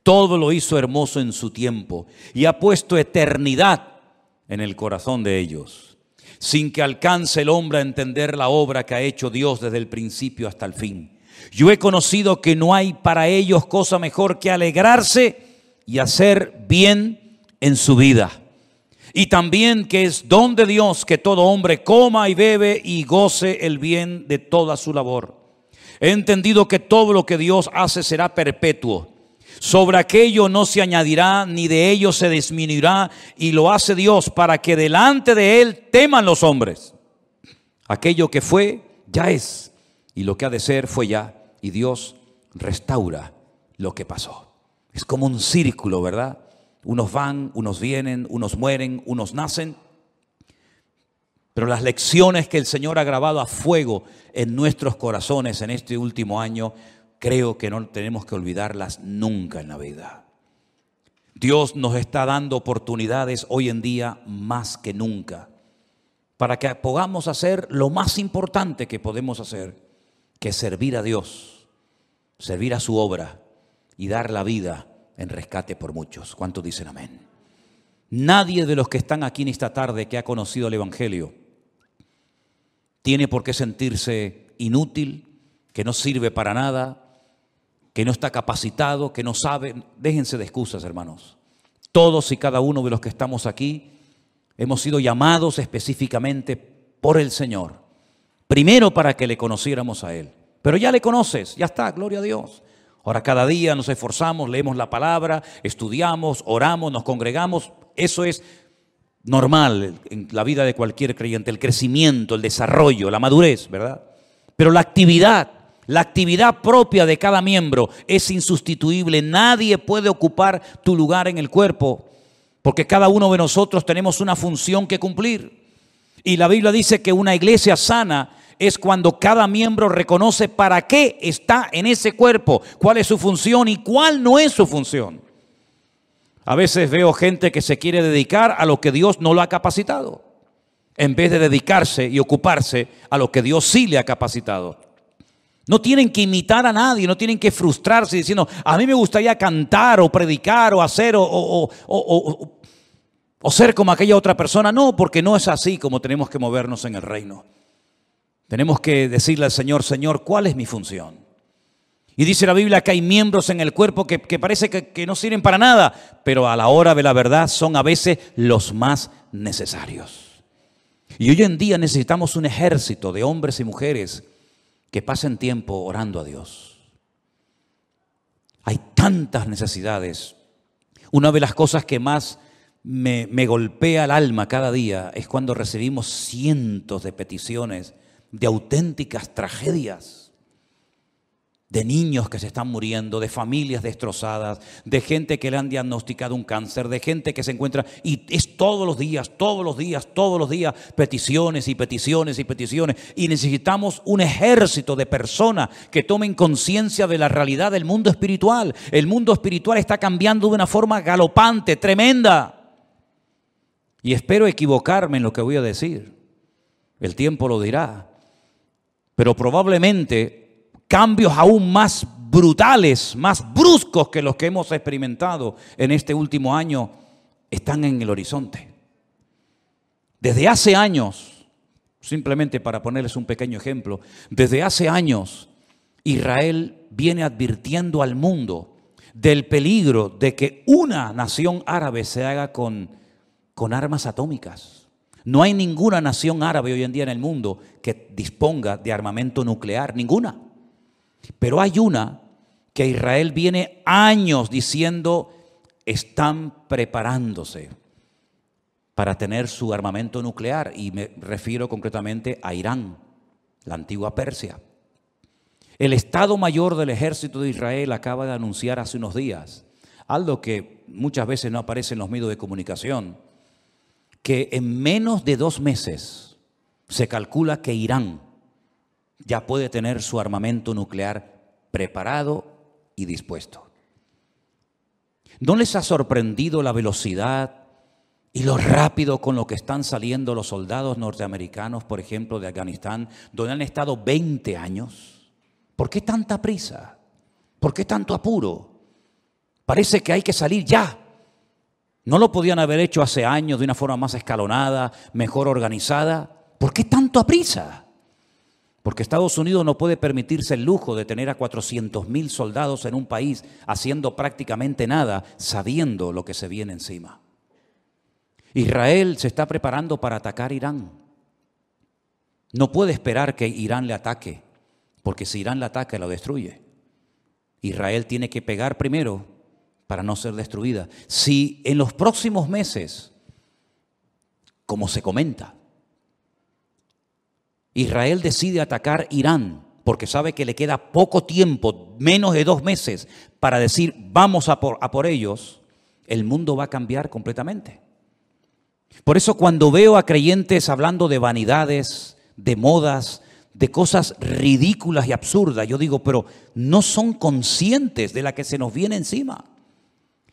Todo lo hizo hermoso en su tiempo y ha puesto eternidad en el corazón de ellos, sin que alcance el hombre a entender la obra que ha hecho Dios desde el principio hasta el fin. Yo he conocido que no hay para ellos cosa mejor que alegrarse y hacer bien en su vida. Y también que es don de Dios que todo hombre coma y bebe y goce el bien de toda su labor. He entendido que todo lo que Dios hace será perpetuo. Sobre aquello no se añadirá ni de ello se disminuirá, y lo hace Dios para que delante de él teman los hombres. Aquello que fue, ya es, y lo que ha de ser fue ya, y Dios restaura lo que pasó. Es como un círculo, ¿verdad? Unos van, unos vienen, unos mueren, unos nacen. Pero las lecciones que el Señor ha grabado a fuego en nuestros corazones en este último año, creo que no tenemos que olvidarlas nunca en la vida. Dios nos está dando oportunidades hoy en día más que nunca para que podamos hacer lo más importante que podemos hacer, que es servir a Dios, servir a su obra y dar la vida en rescate por muchos. ¿Cuántos dicen amén? Nadie de los que están aquí en esta tarde que ha conocido el Evangelio tiene por qué sentirse inútil, que no sirve para nada, que no está capacitado, que no sabe. Déjense de excusas, hermanos. Todos y cada uno de los que estamos aquí hemos sido llamados específicamente por el Señor. Primero para que le conociéramos a Él. Pero ya le conoces, ya está, gloria a Dios. Ahora cada día nos esforzamos, leemos la palabra, estudiamos, oramos, nos congregamos. Eso es normal en la vida de cualquier creyente, el crecimiento, el desarrollo, la madurez, ¿verdad? Pero la actividad propia de cada miembro es insustituible. Nadie puede ocupar tu lugar en el cuerpo. porque cada uno de nosotros tenemos una función que cumplir. Y la Biblia dice que una iglesia sana es cuando cada miembro reconoce para qué está en ese cuerpo, cuál es su función y cuál no es su función. A veces veo gente que se quiere dedicar a lo que Dios no lo ha capacitado, en vez de dedicarse y ocuparse a lo que Dios sí le ha capacitado. No tienen que imitar a nadie, no tienen que frustrarse diciendo, a mí me gustaría cantar o predicar o hacer o ser como aquella otra persona. No, porque no es así como tenemos que movernos en el reino. Tenemos que decirle al Señor, Señor, ¿cuál es mi función? Y dice la Biblia que hay miembros en el cuerpo que parece que no sirven para nada, pero a la hora de la verdad son a veces los más necesarios. Y hoy en día necesitamos un ejército de hombres y mujeres que pasen tiempo orando a Dios. Hay tantas necesidades. Una de las cosas que más me golpea el alma cada día es cuando recibimos cientos de peticiones de auténticas tragedias, de niños que se están muriendo, de familias destrozadas, de gente que le han diagnosticado un cáncer, de gente que se encuentra, y es todos los días, peticiones y peticiones y peticiones, y necesitamos un ejército de personas que tomen conciencia de la realidad del mundo espiritual. El mundo espiritual está cambiando de una forma galopante, tremenda, y espero equivocarme en lo que voy a decir, el tiempo lo dirá, pero probablemente cambios aún más brutales, más bruscos que los que hemos experimentado en este último año están en el horizonte. Desde hace años, simplemente para ponerles un pequeño ejemplo, desde hace años Israel viene advirtiendo al mundo del peligro de que una nación árabe se haga con armas atómicas. No hay ninguna nación árabe hoy en día en el mundo que disponga de armamento nuclear, ninguna. Pero hay una que Israel viene años diciendo están preparándose para tener su armamento nuclear, y me refiero concretamente a Irán, la antigua Persia. El Estado Mayor del Ejército de Israel acaba de anunciar hace unos días algo que muchas veces no aparece en los medios de comunicación, que en menos de 2 meses se calcula que Irán ya puede tener su armamento nuclear preparado y dispuesto. ¿No les ha sorprendido la velocidad y lo rápido con lo que están saliendo los soldados norteamericanos, por ejemplo, de Afganistán, donde han estado 20 años? ¿Por qué tanta prisa? ¿Por qué tanto apuro? Parece que hay que salir ya. ¿No lo podían haber hecho hace años de una forma más escalonada, mejor organizada? ¿Por qué tanto aprisa? Porque Estados Unidos no puede permitirse el lujo de tener a 400,000 soldados en un país haciendo prácticamente nada, sabiendo lo que se viene encima. Israel se está preparando para atacar Irán. No puede esperar que Irán le ataque, porque si Irán le ataca, lo destruye. Israel tiene que pegar primero para no ser destruida. Si en los próximos meses, como se comenta, Israel decide atacar Irán, porque sabe que le queda poco tiempo, menos de 2 meses, para decir vamos a por ellos, el mundo va a cambiar completamente. Por eso cuando veo a creyentes hablando de vanidades, de modas, de cosas ridículas y absurdas, yo digo, pero no son conscientes de la que se nos viene encima.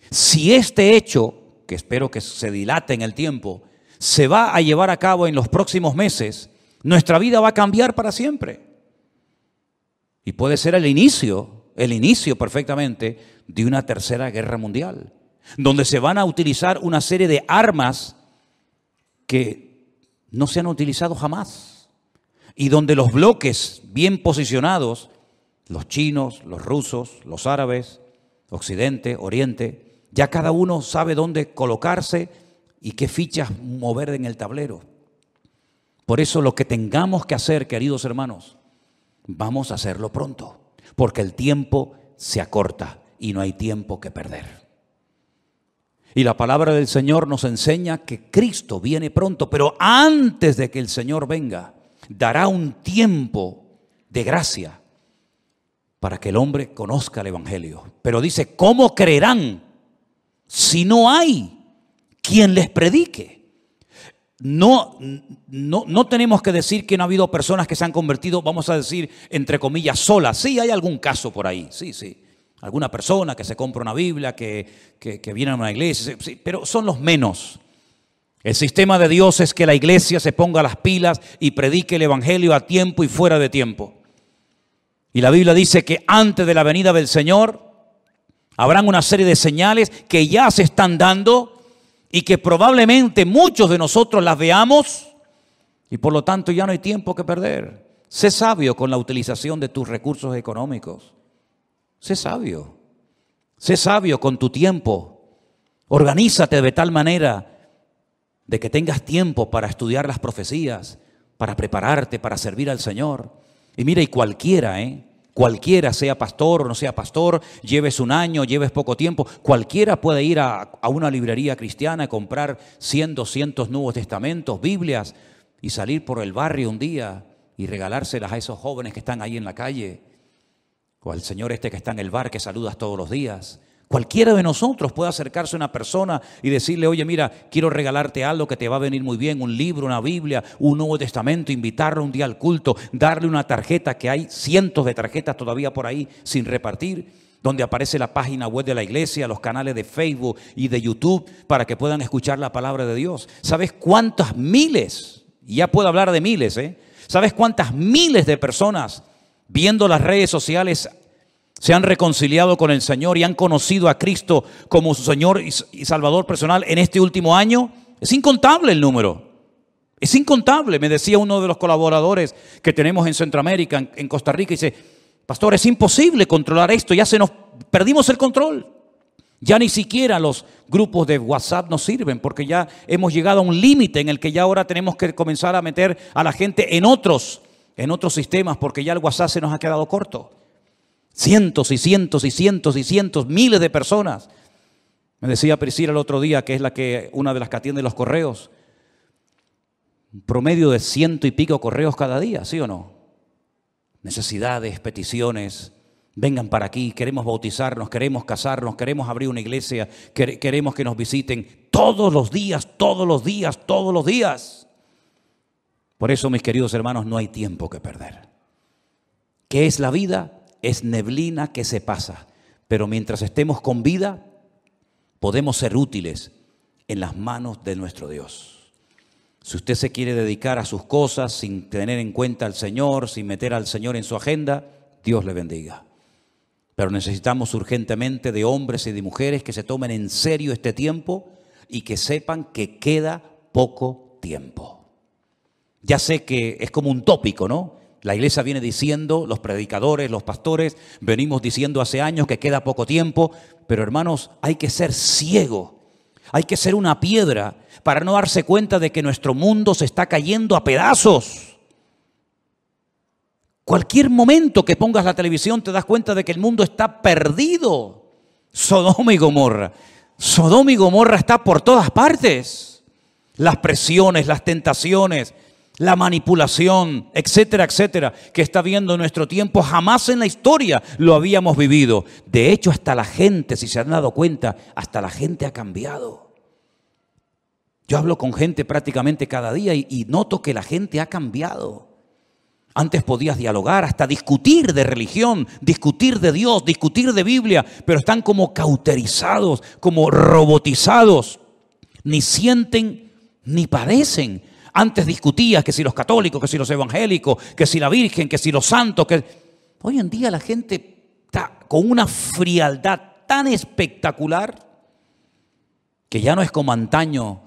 Si este hecho, que espero que se dilate en el tiempo, se va a llevar a cabo en los próximos meses, nuestra vida va a cambiar para siempre. Y puede ser el inicio perfectamente de una tercera guerra mundial, donde se van a utilizar una serie de armas que no se han utilizado jamás, y donde los bloques bien posicionados, los chinos, los rusos, los árabes, Occidente, Oriente, ya cada uno sabe dónde colocarse y qué fichas mover en el tablero. Por eso lo que tengamos que hacer, queridos hermanos, vamos a hacerlo pronto, porque el tiempo se acorta y no hay tiempo que perder. Y la palabra del Señor nos enseña que Cristo viene pronto, pero antes de que el Señor venga, dará un tiempo de gracia para que el hombre conozca el Evangelio. Pero dice, ¿cómo creerán si no hay quien les predique. No tenemos que decir que no ha habido personas que se han convertido, vamos a decir, entre comillas, solas. Sí, hay algún caso por ahí, sí. Alguna persona que se compra una Biblia, que viene a una iglesia, sí, pero son los menos. El sistema de Dios es que la iglesia se ponga las pilas y predique el evangelio a tiempo y fuera de tiempo. Y la Biblia dice que antes de la venida del Señor habrán una serie de señales que ya se están dando y que probablemente muchos de nosotros las veamos, y por lo tanto ya no hay tiempo que perder. Sé sabio con la utilización de tus recursos económicos. Sé sabio con tu tiempo. Organízate de tal manera de que tengas tiempo para estudiar las profecías, para prepararte, para servir al Señor. Y mira, y cualquiera, sea pastor o no sea pastor, lleves un año, lleves poco tiempo, cualquiera puede ir a una librería cristiana y comprar 100, 200 Nuevos Testamentos, Biblias, y salir por el barrio un día y regalárselas a esos jóvenes que están ahí en la calle, o al señor que está en el bar que saludas todos los días. Cualquiera de nosotros puede acercarse a una persona y decirle, oye, mira, quiero regalarte algo que te va a venir muy bien, un libro, una Biblia, un Nuevo Testamento, invitarlo un día al culto, darle una tarjeta, que hay cientos de tarjetas todavía por ahí sin repartir, donde aparece la página web de la iglesia, los canales de Facebook y de YouTube, para que puedan escuchar la palabra de Dios. ¿Sabes cuántas miles? Y ya puedo hablar de miles, ¿Sabes cuántas miles de personas viendo las redes sociales se han reconciliado con el Señor y han conocido a Cristo como su Señor y Salvador personal en este último año? Es incontable el número. Es incontable. Me decía uno de los colaboradores que tenemos en Centroamérica, en Costa Rica, y dice, pastor, es imposible controlar esto, ya perdimos el control. Ya ni siquiera los grupos de WhatsApp nos sirven, porque ya hemos llegado a un límite en el que ya ahora tenemos que comenzar a meter a la gente en otros sistemas, porque ya el WhatsApp se nos ha quedado corto. Cientos y cientos y cientos y cientos, miles de personas. Me decía Priscila el otro día, que es una de las que atiende los correos, un promedio de 100 y pico correos cada día, ¿sí o no? Necesidades, peticiones, vengan para aquí, queremos bautizarnos, queremos casarnos, queremos abrir una iglesia, queremos que nos visiten todos los días, todos los días, todos los días. Por eso, mis queridos hermanos, no hay tiempo que perder. ¿Qué es la vida? Es neblina que se pasa, pero mientras estemos con vida, podemos ser útiles en las manos de nuestro Dios. Si usted se quiere dedicar a sus cosas sin tener en cuenta al Señor, sin meter al Señor en su agenda, Dios le bendiga. Pero necesitamos urgentemente de hombres y de mujeres que se tomen en serio este tiempo y que sepan que queda poco tiempo. Ya sé que es como un tópico, ¿no? La iglesia viene diciendo, los predicadores, los pastores, venimos diciendo hace años que queda poco tiempo, pero hermanos, hay que ser ciego, hay que ser una piedra para no darse cuenta de que nuestro mundo se está cayendo a pedazos. Cualquier momento que pongas la televisión te das cuenta de que el mundo está perdido. Sodoma y Gomorra está por todas partes. Las presiones, las tentaciones, la manipulación, etcétera, etcétera, que está viendo en nuestro tiempo, jamás en la historia lo habíamos vivido. De hecho, hasta la gente, si se han dado cuenta, hasta la gente ha cambiado. Yo hablo con gente prácticamente cada día y noto que la gente ha cambiado. Antes podías dialogar, hasta discutir de religión, discutir de Dios, discutir de Biblia, pero están como cauterizados, como robotizados. Ni sienten ni padecen. Antes discutías que si los católicos, que si los evangélicos, que si la Virgen, que si los santos. Hoy en día la gente está con una frialdad tan espectacular que ya no es como antaño,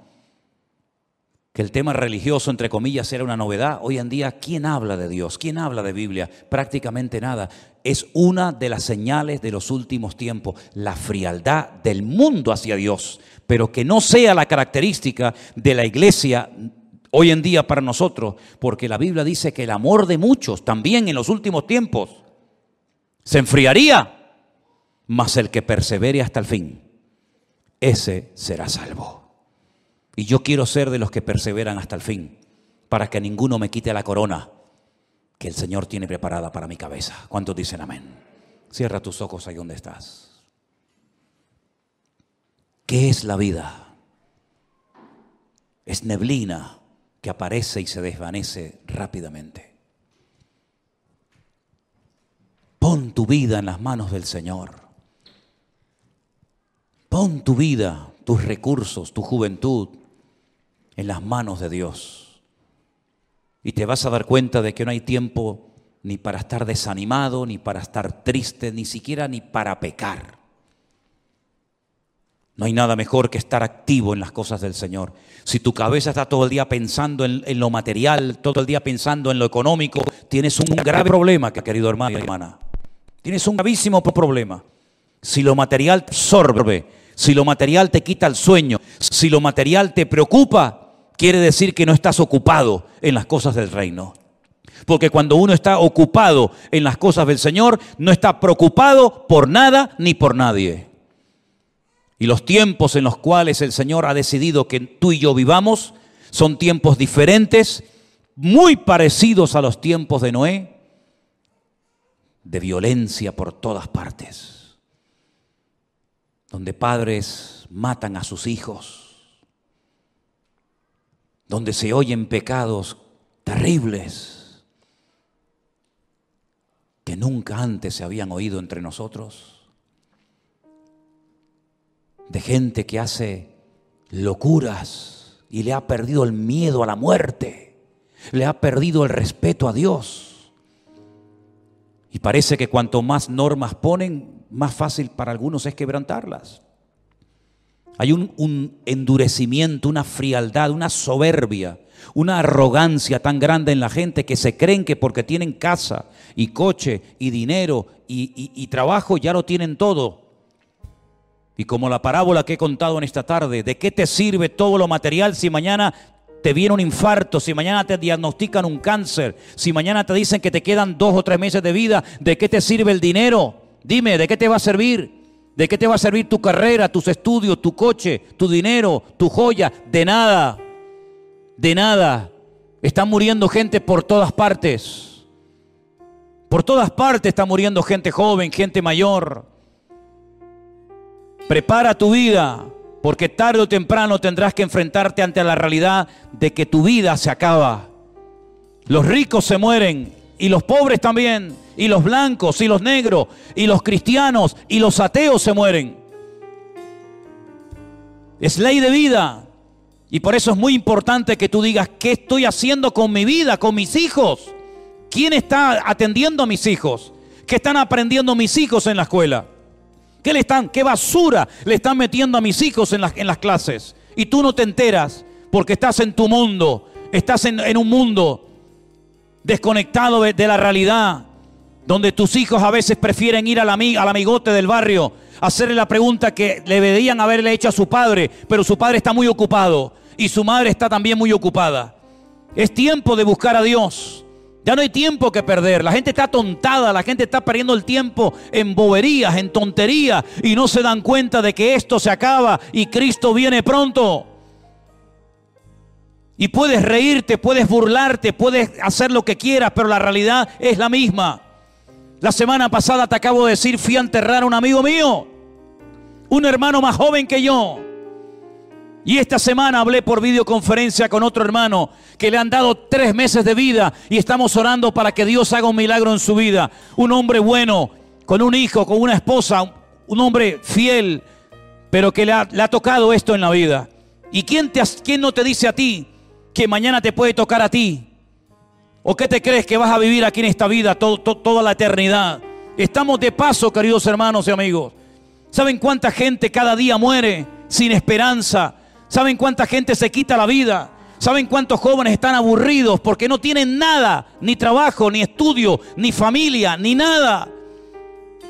que el tema religioso, entre comillas, era una novedad. Hoy en día, ¿quién habla de Dios? ¿Quién habla de Biblia? Prácticamente nada. Es una de las señales de los últimos tiempos, la frialdad del mundo hacia Dios, pero que no sea la característica de la iglesia hoy en día para nosotros, porque la Biblia dice que el amor de muchos también en los últimos tiempos se enfriaría, mas el que persevere hasta el fin, ese será salvo. Y yo quiero ser de los que perseveran hasta el fin, para que ninguno me quite la corona que el Señor tiene preparada para mi cabeza. ¿Cuántos dicen amén? Cierra tus ojos ahí donde estás. ¿Qué es la vida? es neblina que aparece y se desvanece rápidamente. Pon tu vida en las manos del Señor. Pon tu vida, tus recursos, tu juventud en las manos de Dios. Y te vas a dar cuenta de que no hay tiempo ni para estar desanimado, ni para estar triste, ni siquiera ni para pecar. No hay nada mejor que estar activo en las cosas del Señor. Si tu cabeza está todo el día pensando en lo material, todo el día pensando en lo económico, tienes un grave problema, querido hermano y hermana. Tienes un gravísimo problema. Si lo material te absorbe, si lo material te quita el sueño, si lo material te preocupa, quiere decir que no estás ocupado en las cosas del reino. Porque cuando uno está ocupado en las cosas del Señor, no está preocupado por nada ni por nadie. Y los tiempos en los cuales el Señor ha decidido que tú y yo vivamos son tiempos diferentes, muy parecidos a los tiempos de Noé, de violencia por todas partes, donde padres matan a sus hijos, donde se oyen pecados terribles que nunca antes se habían oído entre nosotros, de gente que hace locuras y le ha perdido el miedo a la muerte, le ha perdido el respeto a Dios. Y parece que cuanto más normas ponen, más fácil para algunos es quebrantarlas. Hay un endurecimiento, una frialdad, una soberbia, una arrogancia tan grande en la gente que se creen que porque tienen casa y coche y dinero y trabajo ya lo tienen todo. Y como la parábola que he contado en esta tarde, ¿de qué te sirve todo lo material si mañana te viene un infarto, si mañana te diagnostican un cáncer, si mañana te dicen que te quedan 2 o 3 meses de vida? ¿De qué te sirve el dinero? Dime, ¿de qué te va a servir? ¿De qué te va a servir tu carrera, tus estudios, tu coche, tu dinero, tu joya? De nada, de nada. Está muriendo gente por todas partes. Por todas partes está muriendo gente joven, gente mayor. Prepara tu vida, porque tarde o temprano tendrás que enfrentarte ante la realidad de que tu vida se acaba. Los ricos se mueren y los pobres también, y los blancos y los negros y los cristianos y los ateos se mueren. Es ley de vida. Y por eso es muy importante que tú digas: ¿qué estoy haciendo con mi vida, con mis hijos? ¿Quién está atendiendo a mis hijos? ¿Qué están aprendiendo mis hijos en la escuela? ¿Qué basura le están metiendo a mis hijos en las clases? Y tú no te enteras porque estás en tu mundo, estás en un mundo desconectado de la realidad, donde tus hijos a veces prefieren ir al amigote del barrio, hacerle la pregunta que le deberían haberle hecho a su padre, pero su padre está muy ocupado y su madre está también muy ocupada. Es tiempo de buscar a Dios. Ya no hay tiempo que perder. La gente está atontada, la gente está perdiendo el tiempo en boberías, en tonterías, y no se dan cuenta de que esto se acaba y Cristo viene pronto. Y puedes reírte, puedes burlarte, puedes hacer lo que quieras, pero la realidad es la misma. La semana pasada te acabo de decir, fui a enterrar a un amigo mío, un hermano más joven que yo. Y esta semana hablé por videoconferencia con otro hermano que le han dado 3 meses de vida y estamos orando para que Dios haga un milagro en su vida. Un hombre bueno, con un hijo, con una esposa, un hombre fiel, pero que le ha tocado esto en la vida. ¿Y quién no te dice a ti que mañana te puede tocar a ti? ¿O qué te crees que vas a vivir aquí en esta vida toda la eternidad? Estamos de paso, queridos hermanos y amigos. ¿Saben cuánta gente cada día muere sin esperanza? ¿Saben cuánta gente se quita la vida? ¿Saben cuántos jóvenes están aburridos porque no tienen nada? Ni trabajo, ni estudio, ni familia, ni nada.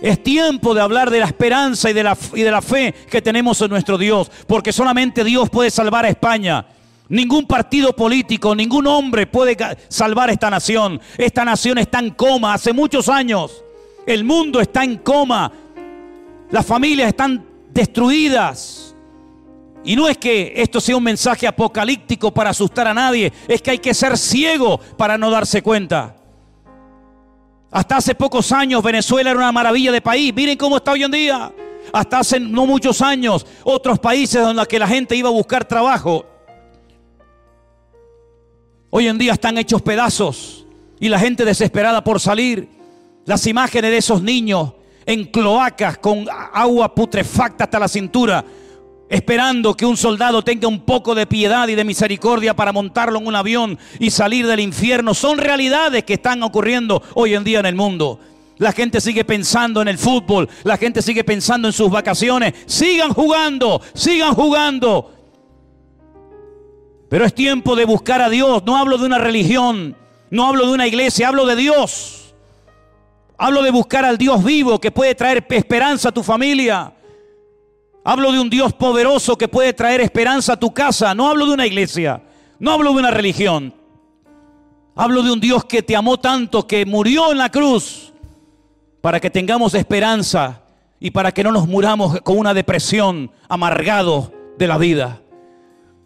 Es tiempo de hablar de la esperanza y de la fe que tenemos en nuestro Dios, porque solamente Dios puede salvar a España. Ningún partido político, ningún hombre puede salvar esta nación. Esta nación está en coma hace muchos años. El mundo está en coma. Las familias están destruidas. Y no es que esto sea un mensaje apocalíptico para asustar a nadie, es que hay que ser ciego para no darse cuenta. Hasta hace pocos años Venezuela era una maravilla de país. Miren cómo está hoy en día. Hasta hace no muchos años otros países donde la gente iba a buscar trabajo Hoy en día están hechos pedazos y la gente desesperada por salir. Las imágenes de esos niños en cloacas con agua putrefacta hasta la cintura, esperando que un soldado tenga un poco de piedad y de misericordia para montarlo en un avión y salir del infierno. Son realidades que están ocurriendo hoy en día en el mundo. La gente sigue pensando en el fútbol, la gente sigue pensando en sus vacaciones. Sigan jugando, sigan jugando. Pero es tiempo de buscar a Dios. No hablo de una religión, no hablo de una iglesia, hablo de Dios. Hablo de buscar al Dios vivo que puede traer esperanza a tu familia. Hablo de un Dios poderoso que puede traer esperanza a tu casa. No hablo de una iglesia, no hablo de una religión. Hablo de un Dios que te amó tanto, que murió en la cruz para que tengamos esperanza y para que no nos muramos con una depresión, amargado de la vida.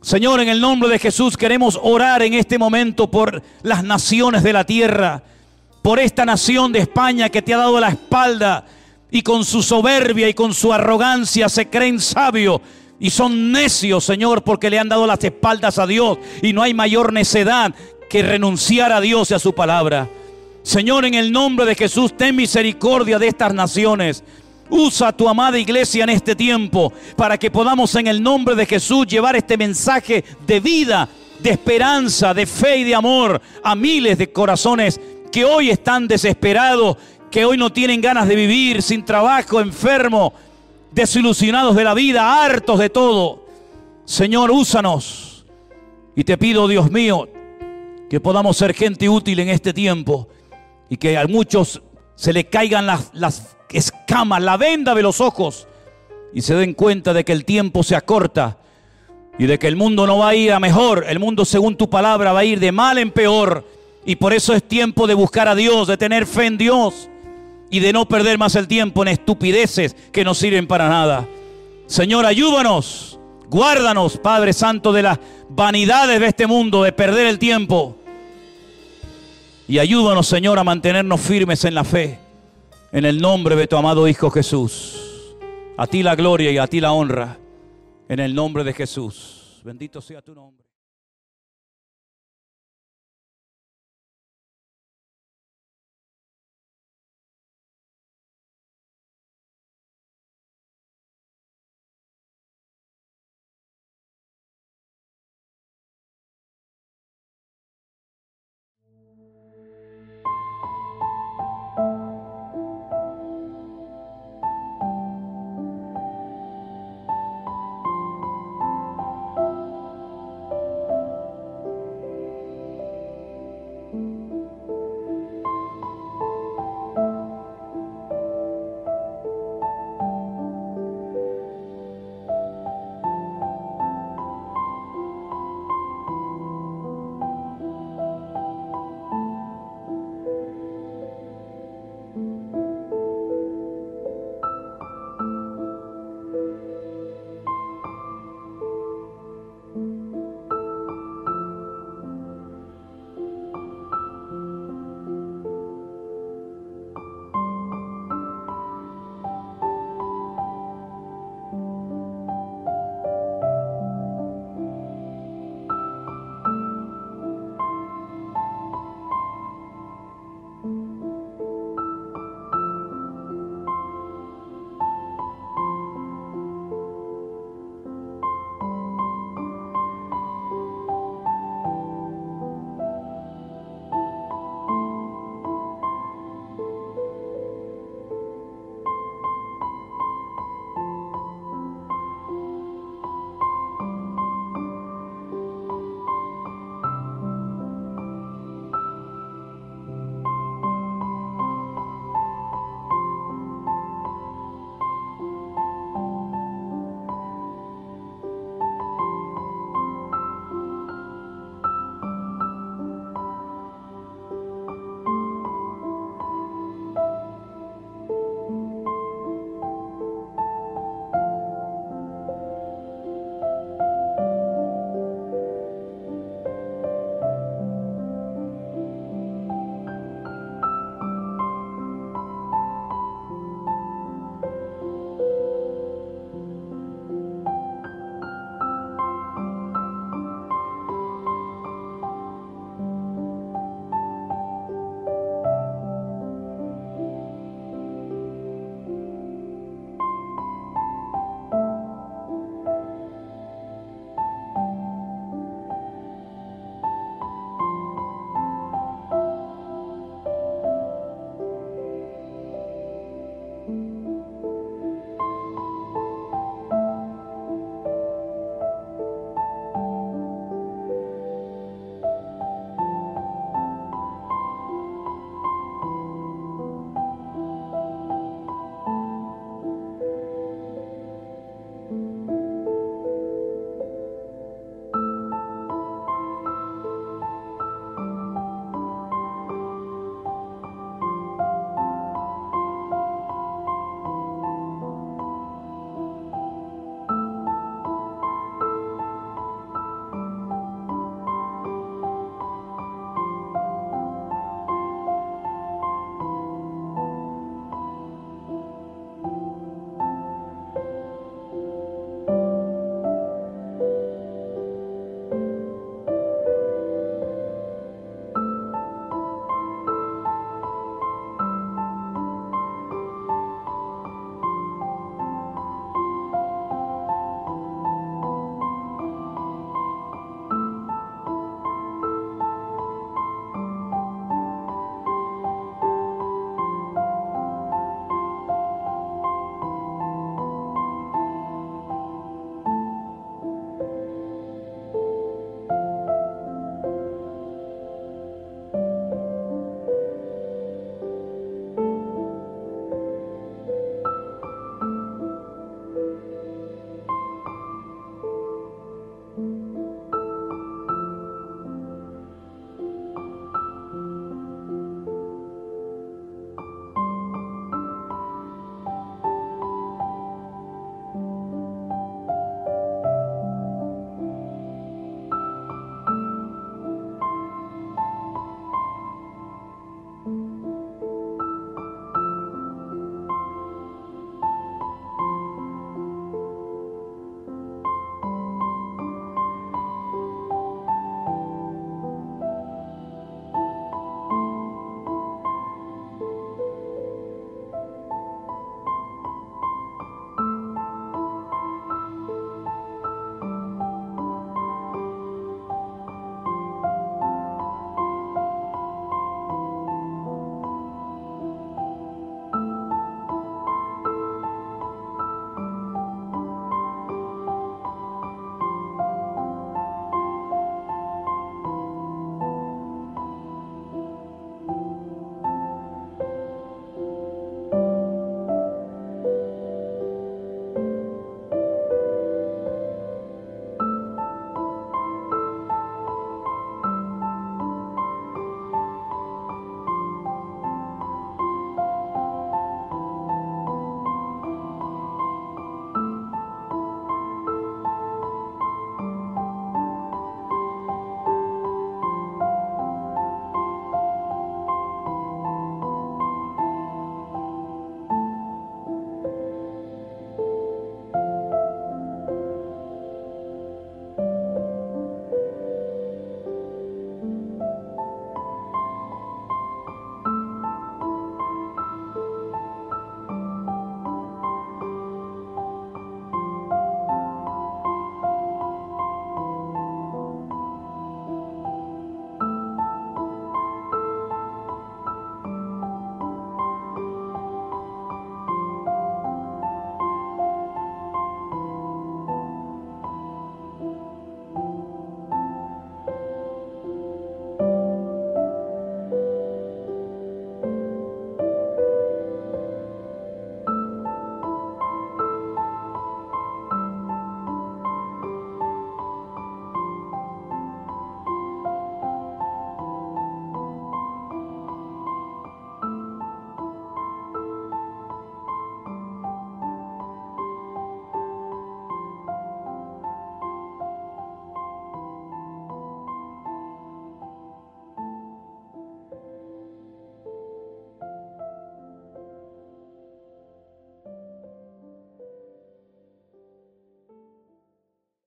Señor, en el nombre de Jesús queremos orar en este momento por las naciones de la tierra, por esta nación de España que te ha dado la espalda y con su soberbia y con su arrogancia se creen sabios y son necios, Señor, porque le han dado las espaldas a Dios, y no hay mayor necedad que renunciar a Dios y a su palabra. Señor, en el nombre de Jesús, ten misericordia de estas naciones. Usa a tu amada iglesia en este tiempo para que podamos en el nombre de Jesús llevar este mensaje de vida, de esperanza, de fe y de amor a miles de corazones que hoy están desesperados, que hoy no tienen ganas de vivir, sin trabajo, enfermos, desilusionados de la vida, hartos de todo. Señor, úsanos. Y te pido, Dios mío, que podamos ser gente útil en este tiempo y que a muchos se le caigan las escamas, la venda de los ojos y se den cuenta de que el tiempo se acorta y de que el mundo no va a ir a mejor. El mundo, según tu palabra, va a ir de mal en peor. Y por eso es tiempo de buscar a Dios, de tener fe en Dios y de no perder más el tiempo en estupideces que no sirven para nada. Señor, ayúdanos, guárdanos, Padre Santo, de las vanidades de este mundo, de perder el tiempo. Y ayúdanos, Señor, a mantenernos firmes en la fe. En el nombre de tu amado Hijo Jesús. A ti la gloria y a ti la honra. En el nombre de Jesús. Bendito sea tu nombre.